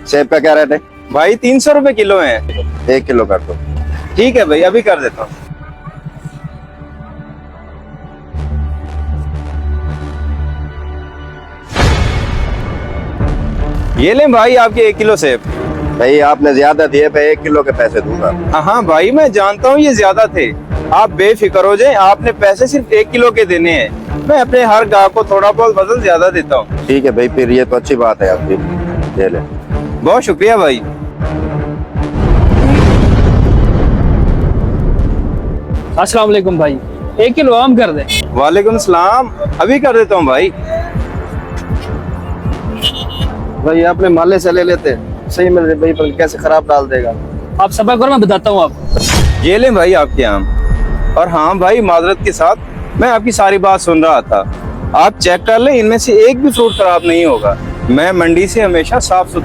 सेब का क्या रेट है? भाई 300 रुपए किलो है। 1 किलो कर दो। ठीक है भाई, अभी कर देता हूँ। ये लें भाई आपके 1 किलो सेब। भाई आपने ज्यादा दिए, मैं 1 किलो के पैसे दूंगा। हाँ भाई, मैं जानता हूँ ये ज्यादा थे। आप बेफिक्र हो जाएं, आपने पैसे सिर्फ 1 किलो के देने हैं। मैं अपने हर ग्राहक को थोड़ा बहुत वजन ज्यादा देता हूँ। ठीक है भाई, फिर ये तो अच्छी बात है आपकी। ले ले। बहुत शुक्रिया भाई। अस्सलाम वालेकुम भाई, 1 किलो आम कर दे। वालेकुम सलाम, अभी कर देता हूँ भाई। भाई अपने माले से ले लेते, सही मिल रहे भाई, पर कैसे खराब डाल देगा। आप सब्र करो, मैं बताता हूँ आपको। ये लें भाई आपके आम। और हाँ भाई, माजरत के साथ मैं आपकी सारी बात सुन रहा था। आप चेक कर लें, इनमें से एक भी फ्रूट खराब नहीं होगा। मैं मंडी से हमेशा साफ सुथरा